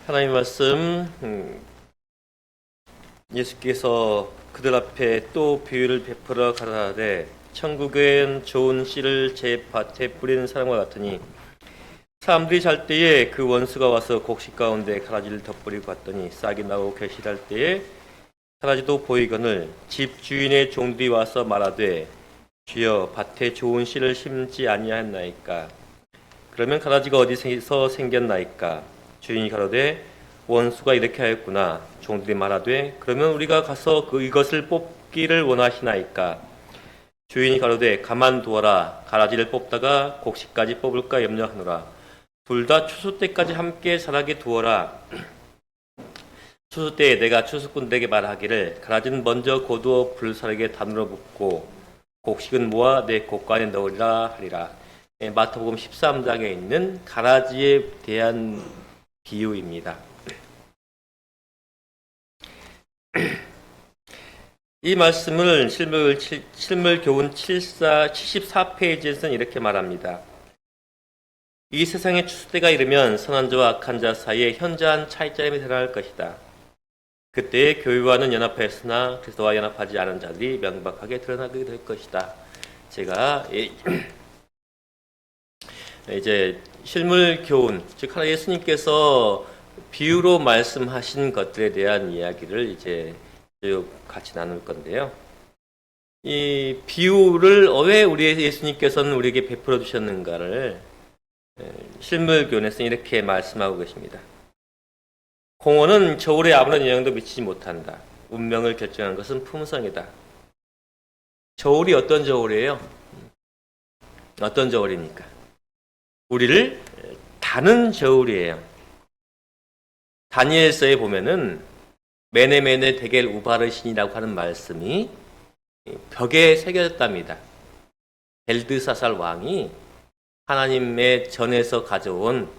하나님 말씀, 예수께서 그들 앞에 또 비유를 베풀어 가라사대 천국엔 좋은 씨를 제 밭에 뿌리는 사람과 같으니 사람들이 잘 때에 그 원수가 와서 곡식 가운데 가라지를 덧뿌리고 갔더니 싹이 나고 결실할 때에 가라지도 보이거늘 집 주인의 종들이 와서 말하되 주여 밭에 좋은 씨를 심지 아니하였나이까. 그러면 가라지가 어디서 생겼나이까. 주인이 가로되 원수가 이렇게 하였구나. 종들이 말하되 그러면 우리가 가서 이것을 뽑기를 원하시나이까. 주인이 가로되 가만두어라. 가라지를 뽑다가 곡식까지 뽑을까 염려하노라. 둘 다 추수 때까지 함께 자라게 두어라. 추수 때에 내가 추수꾼들에게 말하기를 가라지는 먼저 고두어 불사르게 단으로 붓고 곡식은 모아 내 곡간에 넣으리라 하리라. 마태복음 13장에 있는 가라지에 대한 비유입니다. 이 말씀을 실물교훈 74페이지에서는 이렇게 말합니다. 이 세상의 추수 때가 이르면 선한 자와 악한 자 사이에 현저한 차이점이 드러날 것이다. 그때의 교회와는 연합하였으나 그리스도와 연합하지 않은 자들이 명백하게 드러나게 될 것이다. 제가 이제 실물 교훈, 즉 하나 예수님께서 비유로 말씀하신 것들에 대한 이야기를 이제 같이 나눌 건데요. 이 비유를 왜 우리 예수님께서는 우리에게 베풀어 주셨는가를 실물 교훈에서 이렇게 말씀하고 계십니다. 공원은 겨울에 아무런 영향도 미치지 못한다. 운명을 결정하는 것은 품성이다. 저울이 어떤 저울이에요? 어떤 저울입니까? 우리를 다는 저울이에요. 다니엘서에 보면은 메네메네 데겔 우바르신이라고 하는 말씀이 벽에 새겨졌답니다. 벨드사살 왕이 하나님의 전에서 가져온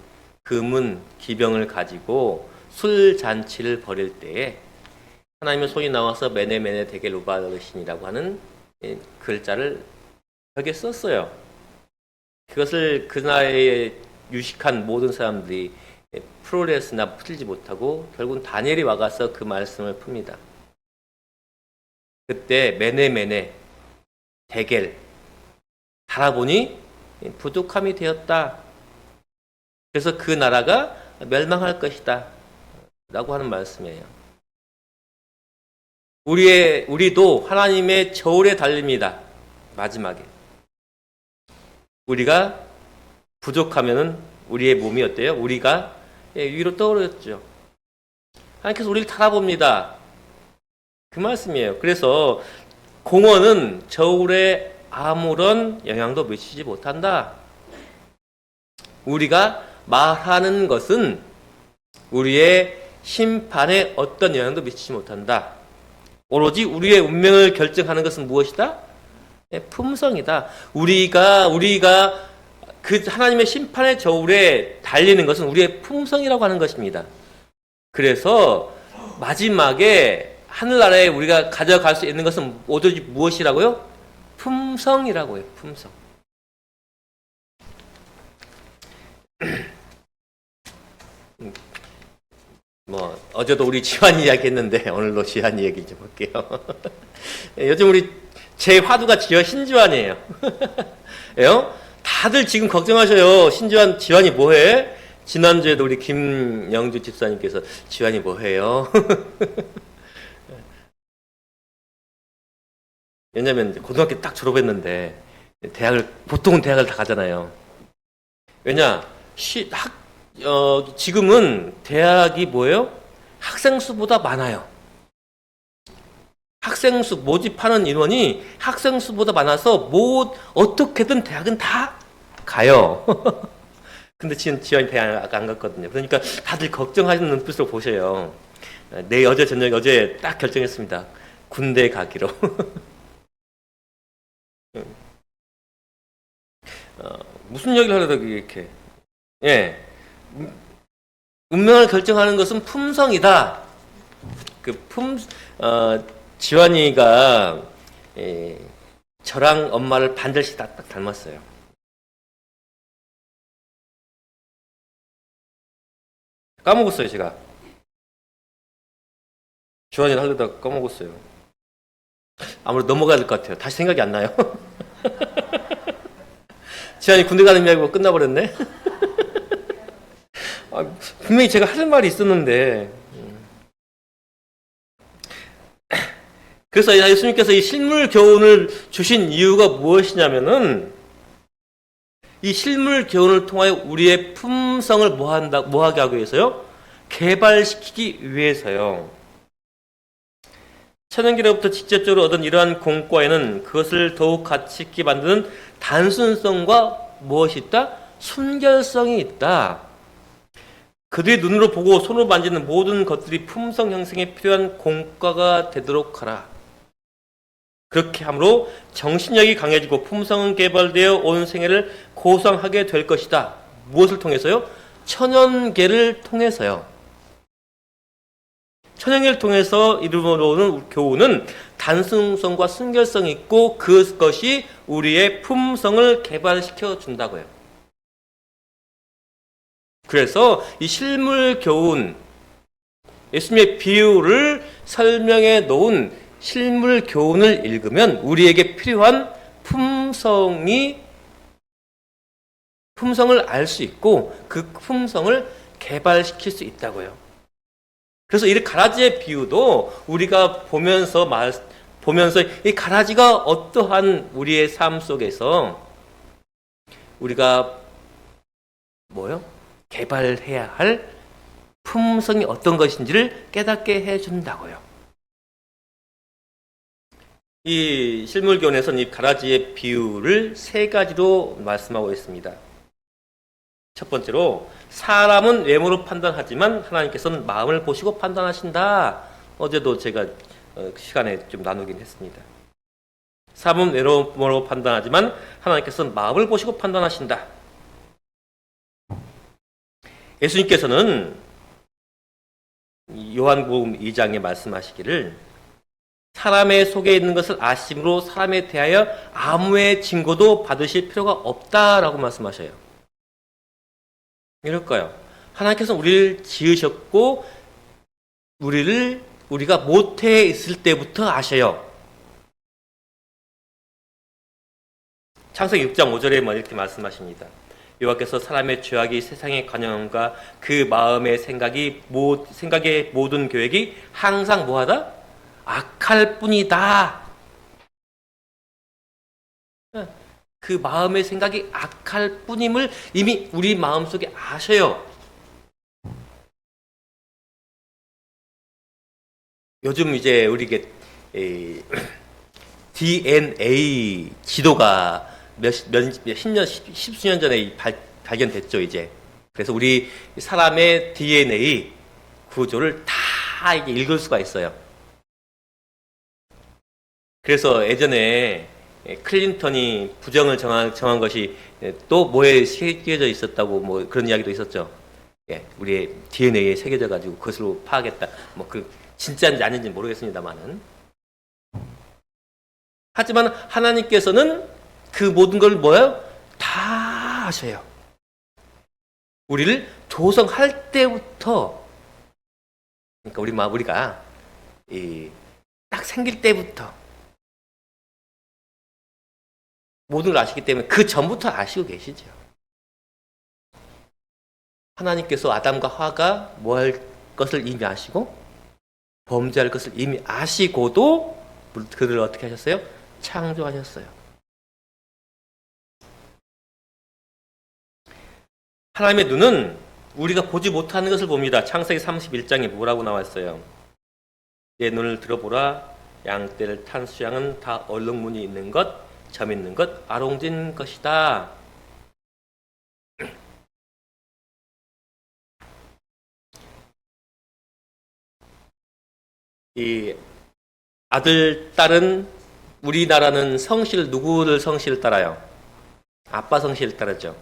금은 기병을 가지고 술 잔치를 벌일 때에 하나님의 손이 나와서 메네메네 데겔 우바르신이라고 하는 글자를 벽에 썼어요. 그것을 그날에 유식한 모든 사람들이 풀어냈으나 풀지 못하고 결국은 다니엘이 와가서 그 말씀을 풉니다. 그때 메네메네 데겔 달아보니 부족함이 되었다. 그래서 그 나라가 멸망할 것이다 라고 하는 말씀이에요. 우리도 하나님의 저울에 달립니다. 마지막에 우리가 부족하면은 우리의 몸이 어때요? 우리가 위로 떠오르죠. 하나님께서 우리를 달아봅니다. 그 말씀이에요. 그래서 공원은 저울에 아무런 영향도 미치지 못한다. 우리가 말하는 것은 우리의 심판에 어떤 영향도 미치지 못한다. 오로지 우리의 운명을 결정하는 것은 무엇이다? 품성이다. 우리가 그 하나님의 심판의 저울에 달리는 것은 우리의 품성이라고 하는 것입니다. 그래서 마지막에 하늘나라에 우리가 가져갈 수 있는 것은 오로지 무엇이라고요? 품성이라고요. 품성. 어제도 우리 지환 이야기 했는데 오늘도 지환 이야기 좀 할게요. 요즘 제 화두가 신지환이에요. 다들 지금 걱정하셔요. 지환이 뭐해? 지난주에도 우리 김영주 집사님께서 지환이 뭐해요? 왜냐면 고등학교 딱 졸업했는데 보통은 대학을 다 가잖아요. 왜냐? 지금은 대학이 뭐예요? 학생 수보다 많아요. 학생 수 모집하는 인원이 학생 수보다 많아서 어떻게든 대학은 다 가요. 근데 지금 지원이 대학 안 갔거든요. 그러니까 다들 걱정하시는 눈빛으로 보셔요. 어제 딱 결정했습니다. 군대 가기로. 무슨 얘기를 하려고 이렇게? 운명을 결정하는 것은 품성이다. 지환이가 저랑 엄마를 반드시 딱 닮았어요. 까먹었어요, 제가. 주한이를 하려다가 까먹었어요. 아무래도 넘어가야 될 것 같아요. 다시 생각이 안 나요. 주한이 군대 가는 이야기가 끝나버렸네. 분명히 제가 할 말이 있었는데. 그래서 예수님께서 이 실물 교훈을 주신 이유가 무엇이냐면은, 이 실물 교훈을 통하여 우리의 품성을 뭐하게 하기 위해서요? 개발시키기 위해서요. 천연기로부터 직접적으로 얻은 이러한 공과에는 그것을 더욱 가치 있게 만드는 단순성과 무엇이 있다? 순결성이 있다. 그들의 눈으로 보고 손으로 만지는 모든 것들이 품성 형성에 필요한 공과가 되도록 하라. 그렇게 함으로 정신력이 강해지고 품성은 개발되어 온 생애를 고상하게 될 것이다. 무엇을 통해서요? 천연계를 통해서요. 천연계를 통해서 이루어오는 교훈은 단순성과 순결성이 있고 그것이 우리의 품성을 개발시켜 준다고요. 그래서 이 실물 교훈, 예수님의 비유를 설명해 놓은 실물 교훈을 읽으면 우리에게 필요한 품성을 알 수 있고 그 품성을 개발시킬 수 있다고요. 그래서 이 가라지의 비유도 우리가 보면서 이 가라지가 어떠한 우리의 삶 속에서 우리가 개발해야 할 품성이 어떤 것인지를 깨닫게 해준다고요. 이 실물교훈에서는 이 가라지의 비유를 세 가지로 말씀하고 있습니다. 첫 번째로 사람은 외모로 판단하지만 하나님께서는 마음을 보시고 판단하신다. 어제도 제가 시간에 좀 나누긴 했습니다. 사람은 외모로 판단하지만 하나님께서는 마음을 보시고 판단하신다. 예수님께서는 요한복음 2장에 말씀하시기를 사람의 속에 있는 것을 아심으로 사람에 대하여 아무의 증거도 받으실 필요가 없다라고 말씀하셔요. 이럴까요? 하나님께서는 우리를 지으셨고 우리가 모태에 있을 때부터 아셔요. 창세기 6장 5절에 이렇게 말씀하십니다. 여호와께서 사람의 죄악이 세상의 관영함과 그 마음의 생각의 모든 계획이 항상 뭐하다? 악할 뿐이다. 그 마음의 생각이 악할 뿐임을 이미 우리 마음속에 아셔요. 요즘 이제 우리게 DNA 지도가 십수년 전에 발견됐죠, 이제. 그래서 우리 사람의 DNA 구조를 다 이게 읽을 수가 있어요. 그래서 예전에 클린턴이 부정을 정한 것이 또 뭐에 새겨져 있었다고 그런 이야기도 있었죠. 우리의 DNA에 새겨져 가지고 그것으로 파악했다. 진짜인지 아닌지 모르겠습니다만은. 하지만 하나님께서는 그 모든 걸 다 아셔요. 우리를 조성할 때부터, 그러니까 우리가 딱 생길 때부터 모든 걸 아시기 때문에 그 전부터 아시고 계시죠. 하나님께서 아담과 하와가 뭐 할 것을 이미 아시고 범죄할 것을 이미 아시고도 그들을 어떻게 하셨어요? 창조하셨어요. 하나님의 눈은 우리가 보지 못하는 것을 봅니다. 창세기 31장에 뭐라고 나왔어요? 내 눈을 들어보라. 양떼를 탄 수양은 다 얼룩무늬 있는 것, 점 있는 것, 아롱진 것이다. 이 아들, 딸은 우리나라는 누구를 성씨를 따라요? 아빠 성씨를 따르죠.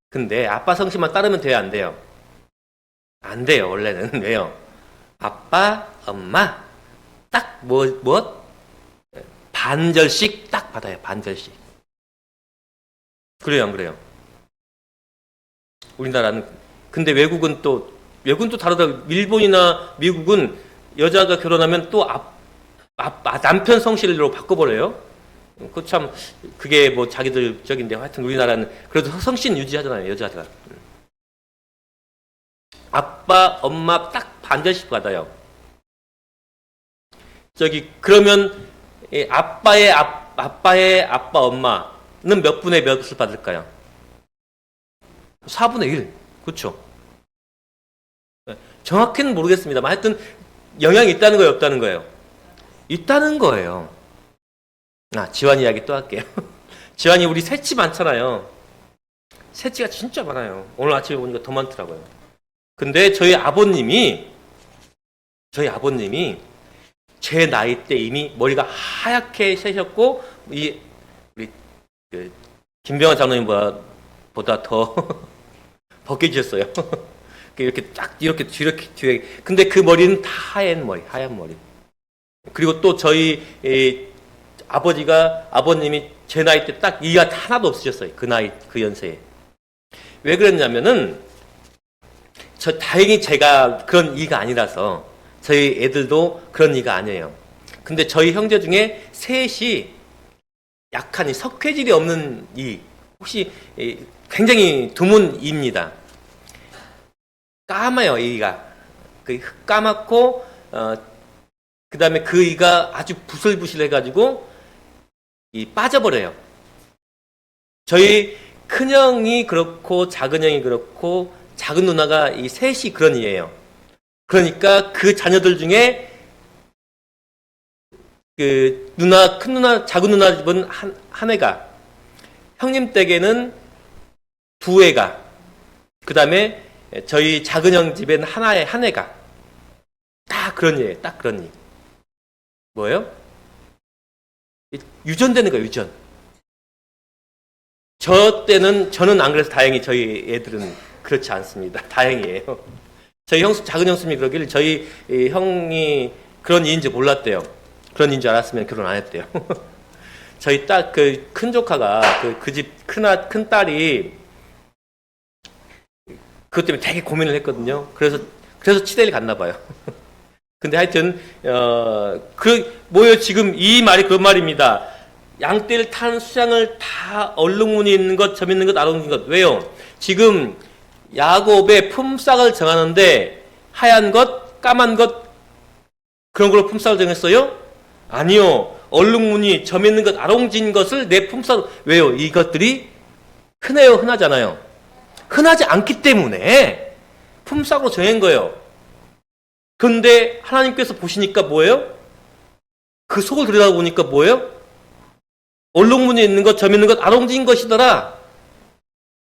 근데 아빠 성씨만 따르면 돼요, 안 돼요? 안 돼요, 원래는. 왜요? 아빠, 엄마 딱 반절씩 딱 받아요. 반절씩. 그래요, 안 그래요? 우리나라는. 근데 외국은 또 외국은 또 다르다. 일본이나 미국은 여자가 결혼하면 또 남편 성실로 바꿔버려요. 그 참, 그게 뭐 자기들 적인데 하여튼 우리나라는 그래도 성신 유지하잖아요, 여자가. 아빠, 엄마 딱 반절씩 받아요. 그러면 아빠의 아빠, 엄마는 몇 분의 몇을 받을까요? 4분의 1. 그렇죠. 정확히는 모르겠습니다만 하여튼 영향이 있다는 거예요, 없다는 거예요? 있다는 거예요. 지환 이야기 또 할게요. 지환이 우리 새치 많잖아요. 새치가 진짜 많아요. 오늘 아침에 보니까 더 많더라고요. 근데 저희 아버님이 제 나이 때 이미 머리가 하얗게 새셨고 우리 김병환 장로님보다 더 벗겨지셨어요. 이렇게 딱 이렇게 뒤에. 근데 그 머리는 다 하얀 머리. 그리고 또 저희 아버님이 제 나이 때 딱 이가 하나도 없으셨어요. 그 연세에. 왜 그랬냐면은 다행히 제가 그런 이가 아니라서 저희 애들도 그런 이가 아니에요. 근데 저희 형제 중에 셋이 약한 이 석회질이 없는 이, 혹시 굉장히 드문 이입니다. 까마요, 이가. 까맣고 그 다음에 그 이가 아주 부슬부슬해가지고 빠져버려요. 저희 큰형이 그렇고 작은형이 그렇고 작은 누나가 이 셋이 그런 이예요. 그러니까 그 자녀들 중에 큰 누나, 작은 누나 집은 한 애가, 형님 댁에는 두 애가, 그 다음에 저희 작은 형 집에는 한 애가. 딱 그런 이예요. 딱 그런 이. 뭐예요? 유전되는 거예요, 유전. 저는 안 그래서 다행히 저희 애들은 그렇지 않습니다. 다행이에요. 저희 작은 형수님이 그러길 저희 형이 그런 이인지 몰랐대요. 그런 이인 줄 알았으면 결혼 안 했대요. 저희 큰 조카가 그 집 큰 딸이 그것 때문에 되게 고민을 했거든요. 그래서 치대를 갔나 봐요. 근데 하여튼 뭐예요? 지금 이 말이 그런 말입니다. 양떼를 탄 수장을 다 얼룩무늬 있는 것, 점 있는 것, 아롱인 것. 왜요? 지금 야곱의 품삯을 정하는데 하얀 것, 까만 것 그런 걸로 품삯을 정했어요? 아니요. 얼룩무늬, 점 있는 것, 아롱진 것을 내 품삯. 왜요? 이것들이 흔하잖아요. 흔하지 않기 때문에 품삯으로 정한 거예요. 그런데 하나님께서 보시니까 뭐예요? 그 속을 들여다보니까 뭐예요? 얼룩무늬 있는 것, 점 있는 것, 아롱진 것이더라.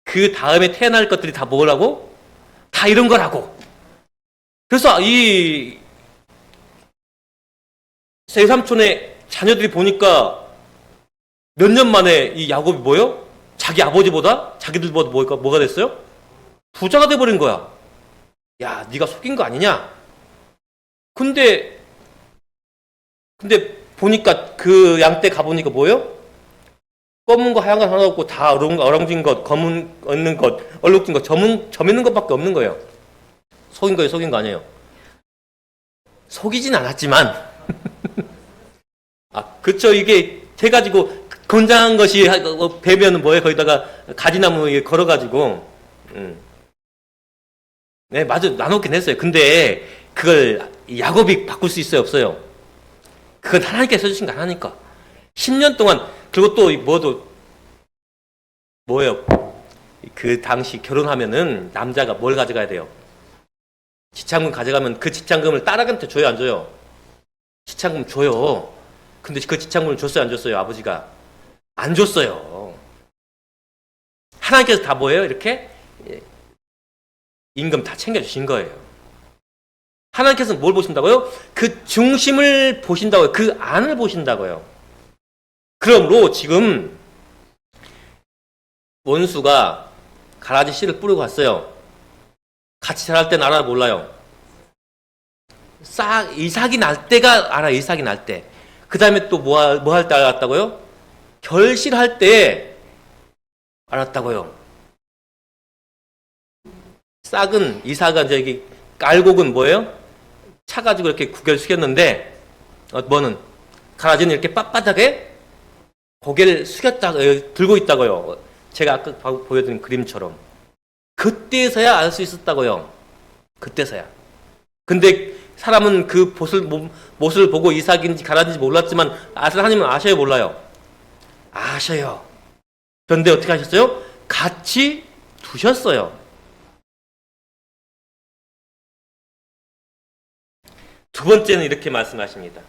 그 다음에 태어날 것들이 다 뭐라고? 다 이런 거라고. 그래서 이 세삼촌의 자녀들이 보니까 몇 년 만에 이 야곱이 뭐예요? 자기 아버지보다? 자기들보다 뭐가 됐어요? 부자가 돼버린 거야. 야, 네가 속인 거 아니냐? 근데 보니까 그 양떼 가보니까 뭐예요? 검은 거 하얀 거 하나 없고 다 어렁진 것, 검은 없는 것, 얼룩진 것, 점 있는 것밖에 없는 거예요. 속인 거 아니에요. 속이진 않았지만 그쵸. 이게 해가지고 건장한 것이 배면은 뭐예요? 거기다가 가지나무 걸어가지고 네, 맞아. 나눠놓긴 했어요. 근데 그걸 야곱이 바꿀 수 있어요? 없어요? 그건 하나님께서 해주신 거 하나니까. 10년 동안, 그리고 또 뭐예요? 그 당시 결혼하면은 남자가 뭘 가져가야 돼요? 지참금 가져가면 그 지참금을 딸한테 줘요, 안 줘요? 지참금 줘요. 근데 그 지참금을 줬어요, 안 줬어요? 아버지가 안 줬어요. 하나님께서 다 뭐예요? 이렇게 임금 다 챙겨주신 거예요. 하나님께서는 뭘 보신다고요? 그 중심을 보신다고요. 그 안을 보신다고요. 그러므로 지금 원수가 가라지 씨를 뿌리고 갔어요. 같이 자랄 때는 알아, 몰라요? 이삭이 날 때가 알아. 이삭이 날 때. 그 다음에 또 뭐 할 때 알았다고요? 결실할 때 알았다고요. 이삭은 저기 알곡은 뭐예요? 차가지고 이렇게 구겨를 숙였는데 뭐는 가라지는 이렇게 빳빳하게 고개를 숙였다 들고 있다고요. 제가 아까 보여드린 그림처럼. 그때서야 알 수 있었다고요. 그때서야. 근데 사람은 그 못을 보고 이삭인지 가라지인지 몰랐지만 하나님은 아셔요, 몰라요? 아셔요. 그런데 어떻게 하셨어요? 같이 두셨어요. 두 번째는 이렇게 말씀하십니다.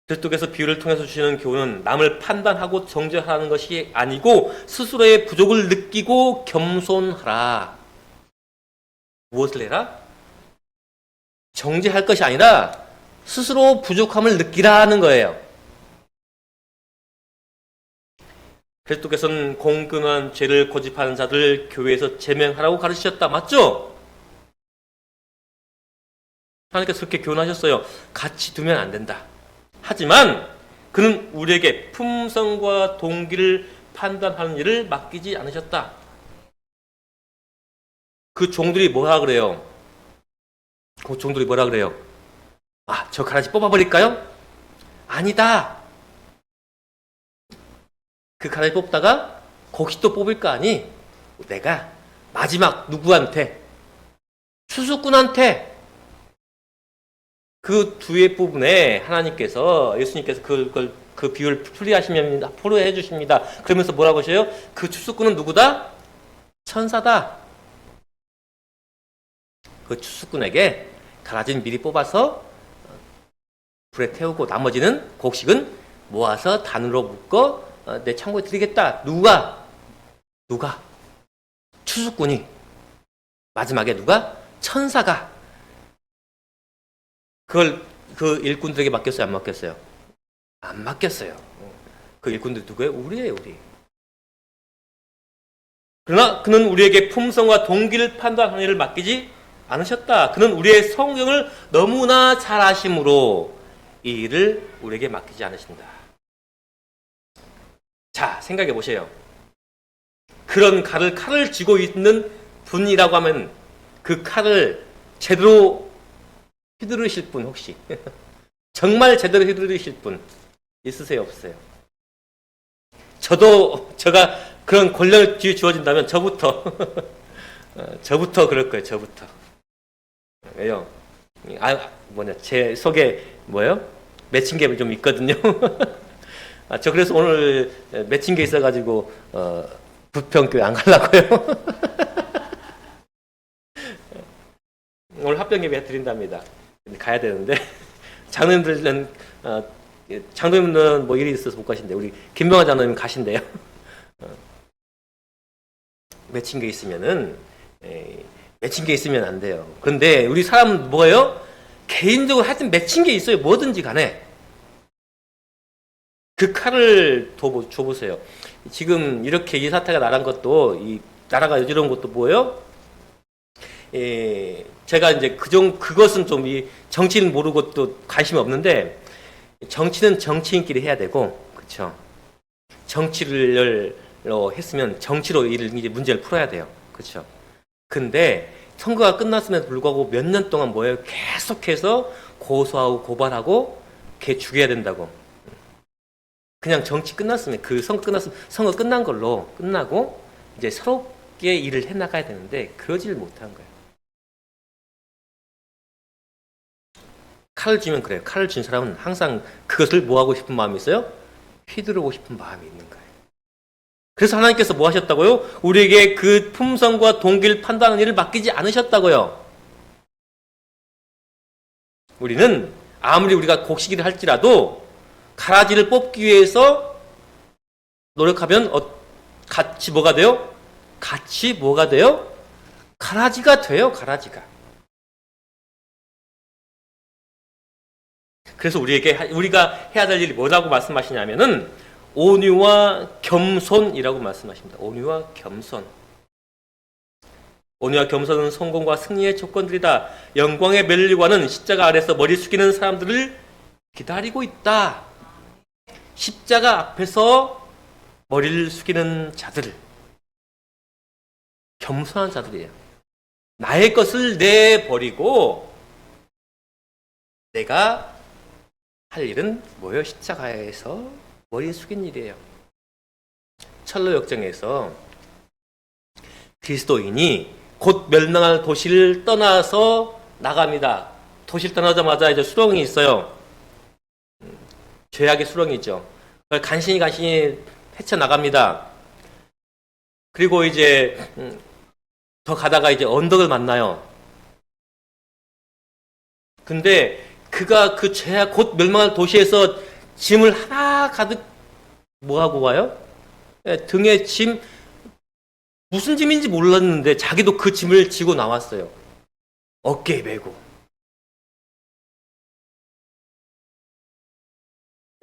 그리스도께서 비유를 통해서 주시는 교훈은 남을 판단하고 정죄하라는 것이 아니고 스스로의 부족을 느끼고 겸손하라. 무엇을 해라? 정죄할 것이 아니라 스스로 부족함을 느끼라는 거예요. 그리스도께서는 공근한 죄를 고집하는 자들 교회에서 제명하라고 가르치셨다. 맞죠? 하나님께서 그렇게 교훈하셨어요. 같이 두면 안 된다. 하지만 그는 우리에게 품성과 동기를 판단하는 일을 맡기지 않으셨다. 그 종들이 뭐라 그래요? 그 종들이 뭐라 그래요? 아, 저 가라지 뽑아버릴까요? 아니다. 그 가라지 뽑다가 거기 또 뽑을 거 아니? 내가 마지막 누구한테? 수수꾼한테 그 뒤에 부분에 하나님께서 예수님께서 그 비유를 풀이해 주십니다. 그러면서 뭐라고 하셔요? 그 추수꾼은 누구다? 천사다. 그 추수꾼에게 가라지는 미리 뽑아서 불에 태우고 나머지는 곡식은 모아서 단으로 묶어 내 창고에 드리겠다. 누가? 추수꾼이. 마지막에 누가? 천사가. 그걸 그 일꾼들에게 맡겼어요? 안 맡겼어요? 안 맡겼어요. 그 일꾼들 누구예요? 우리예요, 우리. 그러나 그는 우리에게 품성과 동기를 판단하는 일을 맡기지 않으셨다. 그는 우리의 성경을 너무나 잘 아심으로 이 일을 우리에게 맡기지 않으신다. 자, 생각해 보세요. 그런 칼을 쥐고 있는 분이라고 하면 그 칼을 제대로 휘두르실 분 혹시 정말 제대로 휘두르실 분 있으세요, 없으세요? 제가 그런 권력을 주어진다면 저부터 그럴 거예요. 저부터. 왜요? 제 속에 뭐예요? 맺힌 게 좀 있거든요. 저 그래서 오늘 맺힌 게 있어가지고 부평교회 안 가려고요. 오늘 합병 예배 드린답니다. 가야 되는데 장로님들은 장로님은 뭐 일이 있어서 못 가신대. 우리 김명환 장로님 가신대요. 맺힌 게 있으면은 맺힌 게 있으면 안 돼요. 그런데 우리 사람은 뭐예요? 개인적으로 하여튼 맺힌 게 있어요. 뭐든지 간에 그 칼을 줘보세요. 지금 이렇게 이 사태가 나란 것도 이 나라가 여지러운 것도 뭐예요? 제가 이제 그것은 좀 이 정치는 모르고 또 관심이 없는데 정치는 정치인끼리 해야 되고 그렇죠. 정치를 했으면 정치로 이제 문제를 풀어야 돼요. 그렇죠. 근데 선거가 끝났음에도 불구하고 몇 년 동안 뭐예요? 계속해서 고소하고 고발하고 걔 죽여야 된다고. 그냥 정치 끝났으면 그 선거 끝났으면 선거 끝난 걸로 끝나고 이제 서럽게 일을 해나가야 되는데 그러지를 못한 거예요. 칼을 쥐면 그래요. 칼을 쥔 사람은 항상 그것을 뭐 하고 싶은 마음이 있어요? 휘두르고 싶은 마음이 있는 거예요. 그래서 하나님께서 뭐 하셨다고요? 우리에게 그 품성과 동기를 판단하는 일을 맡기지 않으셨다고요. 우리는 아무리 우리가 곡식일을 할지라도 가라지를 뽑기 위해서 노력하면 같이 뭐가 돼요? 같이 뭐가 돼요? 가라지가 돼요. 가라지가. 그래서 우리가 해야 될 일이 뭐라고 말씀하시냐면은 온유와 겸손이라고 말씀하십니다. 온유와 겸손. 온유와 겸손은 성공과 승리의 조건들이다. 영광의 멸류관은 십자가 아래서 머리 숙이는 사람들을 기다리고 있다. 십자가 앞에서 머리를 숙이는 자들, 겸손한 자들이에요. 나의 것을 내버리고 내가 할 일은 뭐예요? 십자가에서 머리 숙인 일이에요. 철로 역정에서 그리스도인이 곧 멸망할 도시를 떠나서 나갑니다. 도시를 떠나자마자 이제 수렁이 있어요. 죄악의 수렁이죠. 그걸 간신히 헤쳐나갑니다. 그리고 이제 더 가다가 이제 언덕을 만나요. 근데 그가 그 죄악 곧 멸망할 도시에서 짐을 하나 가득 뭐하고 와요? 등에 짐, 무슨 짐인지 몰랐는데 자기도 그 짐을 지고 나왔어요. 어깨에 메고.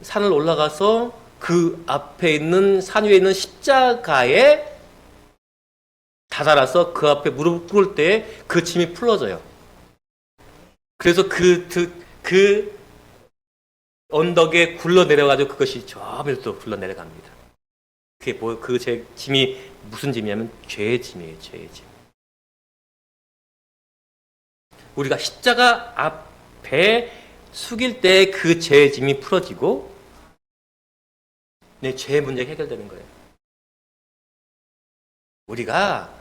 산을 올라가서 그 앞에 있는 산 위에 있는 십자가에 다다라서 그 앞에 무릎 꿇을 때 그 짐이 풀어져요. 그래서 그 언덕에 굴러 내려가지고 그것이 저 밑으로 굴러 내려갑니다. 그게 뭐, 제 짐이 무슨 짐이냐면 죄의 짐이에요, 죄의 짐. 우리가 십자가 앞에 숙일 때 그 죄의 짐이 풀어지고 내 죄의 문제가 해결되는 거예요. 우리가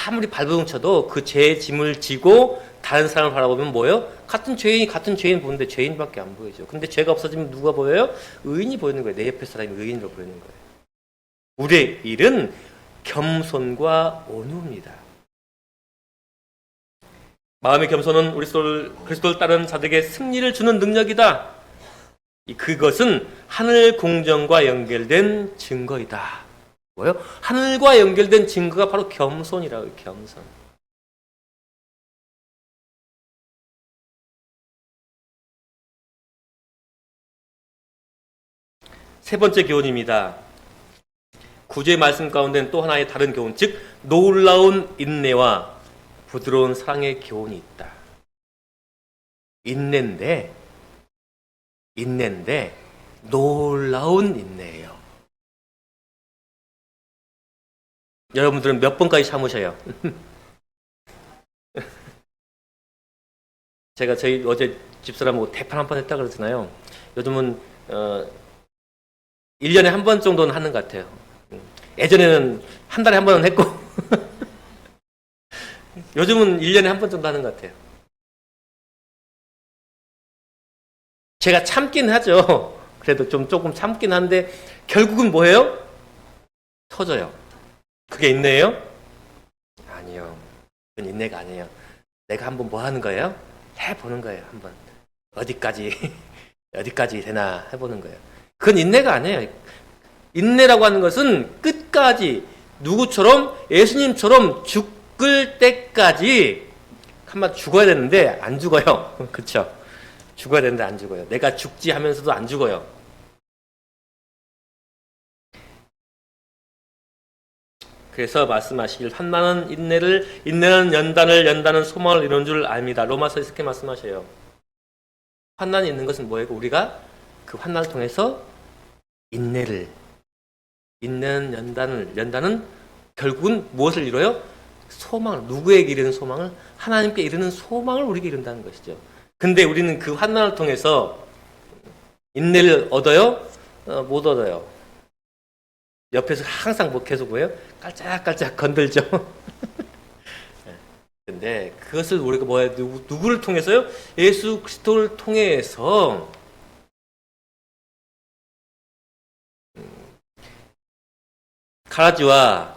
아무리 발버둥 쳐도 그 죄의 짐을 지고 다른 사람을 바라보면 뭐예요? 같은 죄인 보는데 죄인밖에 안 보이죠. 근데 죄가 없어지면 누가 보여요? 의인이 보이는 거예요. 내 옆에 사람이 의인으로 보이는 거예요. 우리의 일은 겸손과 온유입니다. 마음의 겸손은 그리스도를 따르는 자들에게 승리를 주는 능력이다. 그것은 하늘 공정과 연결된 증거이다. 뭐요? 하늘과 연결된 증거가 바로 겸손이라고요. 겸손. 세 번째 교훈입니다. 구주의 말씀 가운데는 또 하나의 다른 교훈, 즉 놀라운 인내와 부드러운 사랑의 교훈이 있다. 인내인데 놀라운 인내예요. 여러분들은 몇 번까지 참으셔요? 제가 어제 집사람하고 대판 한 번 했다 그러잖아요. 요즘은 1년에 한 번 정도는 하는 것 같아요. 예전에는 한 달에 한 번은 했고 요즘은 1년에 한 번 정도 하는 것 같아요. 제가 참긴 하죠. 그래도 조금 참긴 한데 결국은 뭐예요? 터져요. 그게 인내예요? 아니요. 그건 인내가 아니에요. 내가 한번 뭐 하는 거예요? 해보는 거예요. 한번 어디까지 되나 해보는 거예요. 그건 인내가 아니에요. 인내라고 하는 것은 끝까지 누구처럼 예수님처럼 죽을 때까지 한번 죽어야 되는데 안 죽어요. 그렇죠? 죽어야 되는데 안 죽어요. 내가 죽지 하면서도 안 죽어요. 그래서 말씀하시길 환난은 인내는 연단은 소망을 이루는 줄 압니다. 로마서에 이렇게 말씀하셔요. 환난이 있는 것은 뭐예요? 우리가 그 환난을 통해서 인내는 연단은 결국은 무엇을 이뤄요? 소망을, 누구에게 이르는 소망을? 하나님께 이르는 소망을 우리에게 이룬다는 것이죠. 근데 우리는 그 환난을 통해서 인내를 얻어요? 못 얻어요. 옆에서 항상 계속 뭐예요? 깔짝깔짝 건들죠. 근데 그것을 우리가 뭐예요? 누구를 통해서요? 예수 그리스도를 통해서 가라지와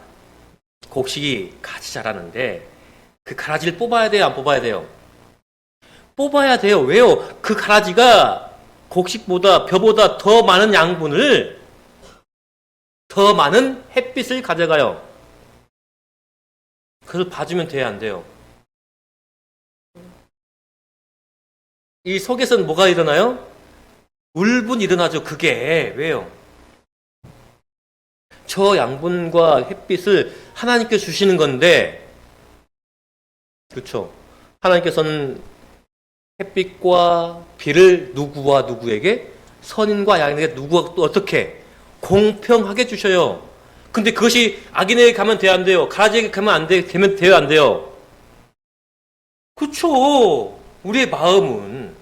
곡식이 같이 자라는데 그 가라지를 뽑아야 돼요? 안 뽑아야 돼요? 뽑아야 돼요. 왜요? 그 가라지가 곡식보다 벼보다 더 많은 양분을, 더 많은 햇빛을 가져가요. 그걸 봐주면 돼야 안 돼요? 이 속에서는 뭐가 일어나요? 울분이 일어나죠. 그게 왜요? 저 양분과 햇빛을 하나님께 주시는 건데, 그렇죠? 하나님께서는 햇빛과 비를 누구와 누구에게? 선인과 양에게 누구가 또 어떻게? 공평하게 주셔요. 근데 그것이 악인에게 가면 돼요, 안 돼요? 가라지에게 가면 안 돼, 되면 돼요, 안 돼요? 그쵸. 우리의 마음은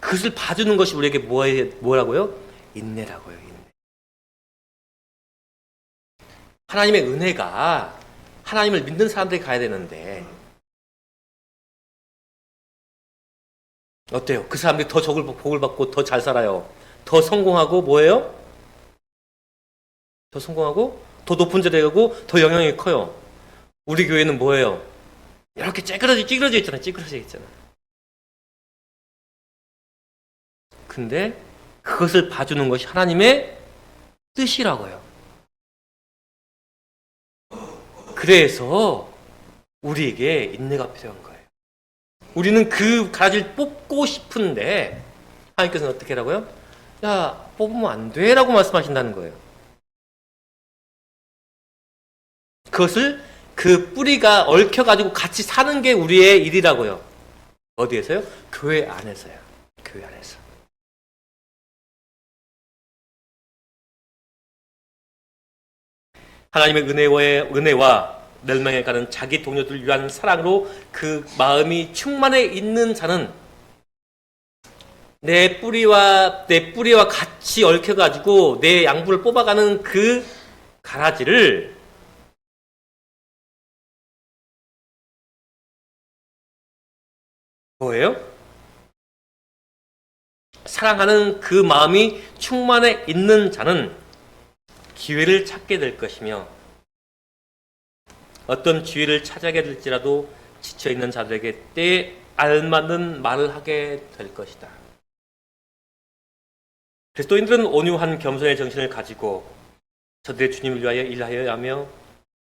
그것을 봐주는 것이 우리에게 뭐라고요? 인내라고요. 인내. 하나님의 은혜가 하나님을 믿는 사람들이 가야 되는데 어때요? 그 사람들이 더 복을 받고 더 잘 살아요. 더 성공하고 뭐예요? 더 성공하고 더 높은 자리에 가고 더 영향이 커요. 우리 교회는 뭐예요? 이렇게 찌그러져 있잖아요. 찌그러져 있잖아요. 근데 그것을 봐주는 것이 하나님의 뜻이라고요. 그래서 우리에게 인내가 필요한 거예요. 우리는 그 가지를 뽑고 싶은데 하나님께서는 어떻게 하라고요? 야, 뽑으면 안 돼 라고 말씀하신다는 거예요. 그것을 그 뿌리가 얽혀가지고 같이 사는 게 우리의 일이라고요. 어디에서요? 교회 안에서요. 교회 안에서. 하나님의 은혜와 멸망에 가는 자기 동료들을 위한 사랑으로 그 마음이 충만해 있는 자는 내 뿌리와 같이 얽혀가지고 내 양분을 뽑아가는 그 가라지를 뭐예요? 사랑하는 그 마음이 충만해 있는 자는 기회를 찾게 될 것이며 어떤 기회를 찾아게 될지라도 지쳐있는 자들에게 때에 알맞는 말을 하게 될 것이다. 그리스도인들은 온유한 겸손의 정신을 가지고 저들의 주님을 위하여 일하여야 하며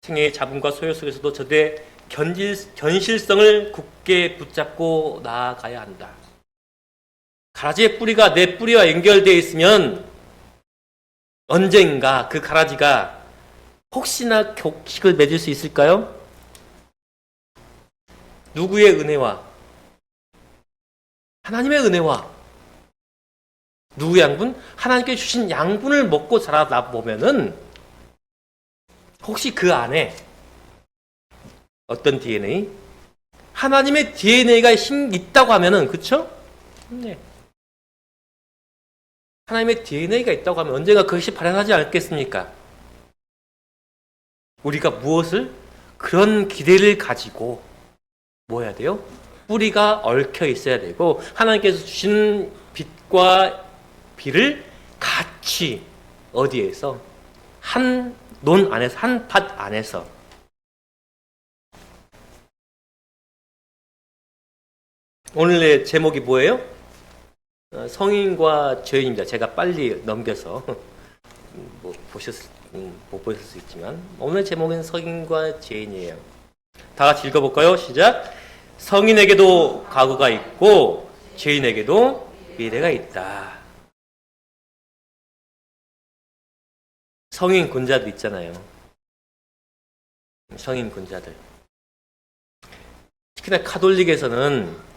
생애의 잡음과 소요 속에서도 저들의 견실성을 굳게 붙잡고 나아가야 한다. 가라지의 뿌리가 내 뿌리와 연결되어 있으면 언젠가 그 가라지가 혹시나 격식을 맺을 수 있을까요? 누구의 은혜와? 하나님의 은혜와 누구의 양분? 하나님께 주신 양분을 먹고 자라다 보면은 혹시 그 안에 어떤 DNA? 하나님의 DNA가 있다고 하면은 그쵸? 네. 하나님의 DNA가 있다고 하면 언젠가 그것이 발현하지 않겠습니까? 우리가 무엇을? 그런 기대를 가지고 뭐 해야 돼요? 뿌리가 얽혀 있어야 되고 하나님께서 주신 빛과 비를 같이 어디에서? 한 논 안에서, 한 밭 안에서 오늘의 제목이 뭐예요? 성인과 죄인입니다. 제가 빨리 넘겨서 못 보셨을 수 있지만 오늘 제목은 성인과 죄인이에요. 다 같이 읽어볼까요? 시작. 성인에게도 과거가 있고 죄인에게도 미래가 있다. 성인 군자들 있잖아요. 성인 군자들. 특히나 카톨릭에서는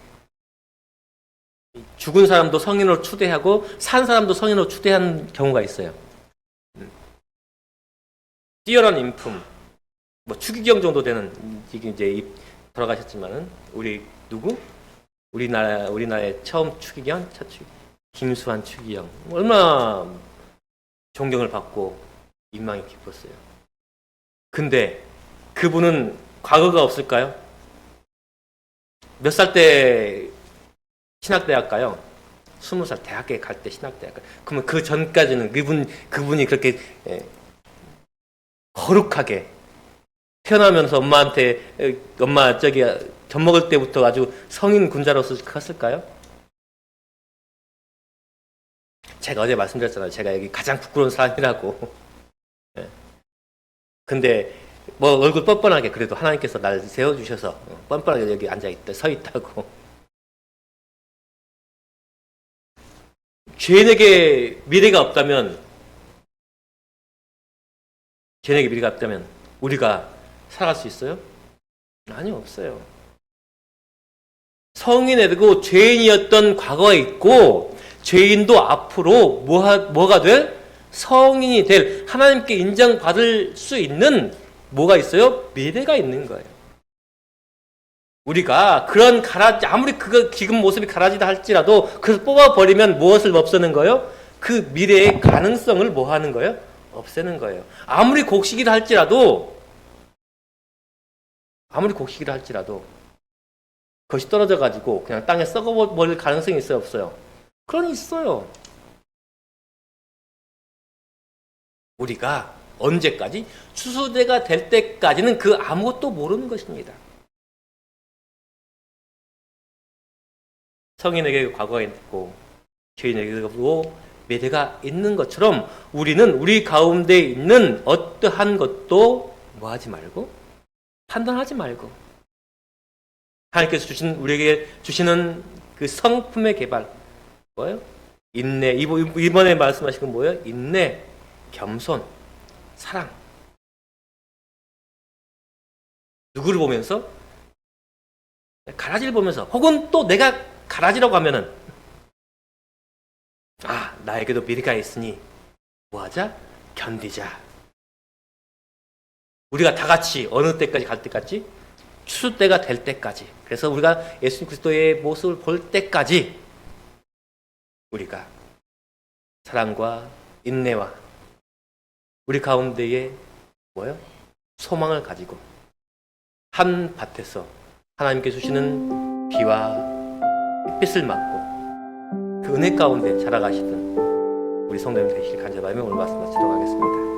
죽은 사람도 성인으로 추대하고 산 사람도 성인으로 추대한 경우가 있어요. 뛰어난 인품, 뭐 추기경 정도 되는 이게 이제 돌아가셨지만은 우리 누구? 우리나라의 처음 추기경, 첫 추기경, 김수환 추기경 얼마나 존경을 받고 인망이 깊었어요. 근데 그분은 과거가 없을까요? 몇 살 때 신학대학 가요? 20살 대학에 갈 때 신학대학 가요. 그러면 그 전까지는 그분이 그렇게 거룩하게 태어나면서 엄마 저기 젖 먹을 때부터 아주 성인 군자로서 컸을까요? 제가 어제 말씀드렸잖아요. 제가 여기 가장 부끄러운 사람이라고. 근데 뭐 얼굴 뻔뻔하게 그래도 하나님께서 날 세워주셔서 뻔뻔하게 여기 앉아있다 서 있다고. 죄인에게 미래가 없다면 우리가 살아갈 수 있어요? 아니요, 없어요. 성인에도 죄인이었던 과거가 있고 죄인도 앞으로 뭐가 돼? 성인이 될, 하나님께 인정받을 수 있는 뭐가 있어요? 미래가 있는 거예요. 우리가 그런 아무리 그거 지금 모습이 가라지다 할지라도 그래서 뽑아버리면 무엇을 없애는 거예요? 그 미래의 가능성을 뭐 하는 거예요? 없애는 거예요. 아무리 곡식이라 할지라도 그것이 떨어져 가지고 그냥 땅에 썩어버릴 가능성이 있어요, 없어요? 그러니 있어요. 우리가 언제까지? 추수대가 될 때까지는 그 아무것도 모르는 것입니다. 성인에게 과거가 있고 죄인에게도 미래가 있는 것처럼 우리는 우리 가운데 있는 어떠한 것도 뭐 하지 말고 판단하지 말고 하나님께서 우리에게 주시는 그 성품의 개발 뭐예요? 인내. 이번에 말씀하신 건 뭐예요? 인내, 겸손, 사랑. 누구를 보면서? 가라지를 보면서 혹은 또 내가 가라지라고 하면은 나에게도 미래가 있으니 뭐하자? 견디자. 우리가 다 같이 어느 때까지 갈 때까지? 추수 때가 될 때까지. 그래서 우리가 예수 그리스도의 모습을 볼 때까지 우리가 사랑과 인내와 우리 가운데에 뭐예요? 소망을 가지고 한 밭에서 하나님께 주시는 비와 햇빛을 맞고 그 은혜 가운데 자라가시던 우리 성도님 되시길 간절하며 오늘 말씀 마치도록 하겠습니다.